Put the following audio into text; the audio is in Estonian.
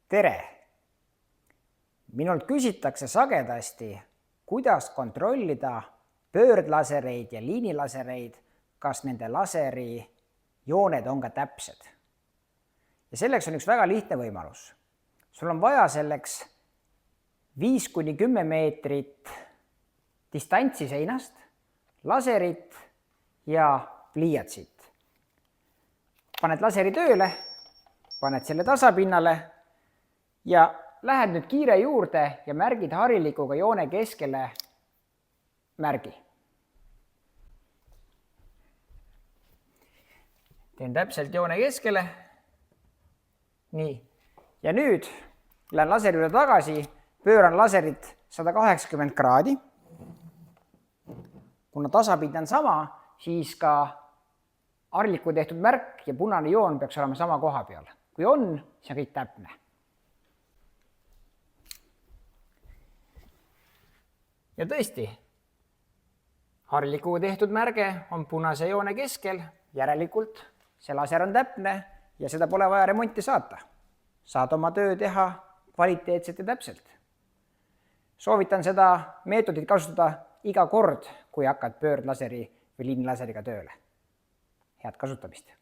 Tere! Minult küsitakse sagedasti, kuidas kontrollida pöördlasereid ja liinilasereid, kas nende laseri jooned on ka täpsed. Ja selleks on üks väga lihtne võimalus. Sul on vaja selleks 5–10 meetrit distantsi seinast, laserit ja pliiatsit. Paned laseri tööle, paned selle tasapinnale ja lähed nüüd kiire juurde ja märgid harilikuga joone keskele märgi. Teen täpselt joone keskele. Nii. Ja nüüd lähen laseri üle tagasi, pööran laserit 180 kraadi. Kuna tasapind on sama, siis ka hariliku tehtud märk ja punane joon peaks olema sama koha peal. Kui on, siis on kõik täpne. Ja tõesti, harilikuga tehtud märge on punase joone keskel, järelikult see laser on täpne ja seda pole vaja remonti saata. Saad oma töö teha kvaliteetselt ja täpselt. Soovitan seda meetodit kasutada iga kord, kui hakkad pöördlaseri või liinilaseriga tööle. Head kasutamist!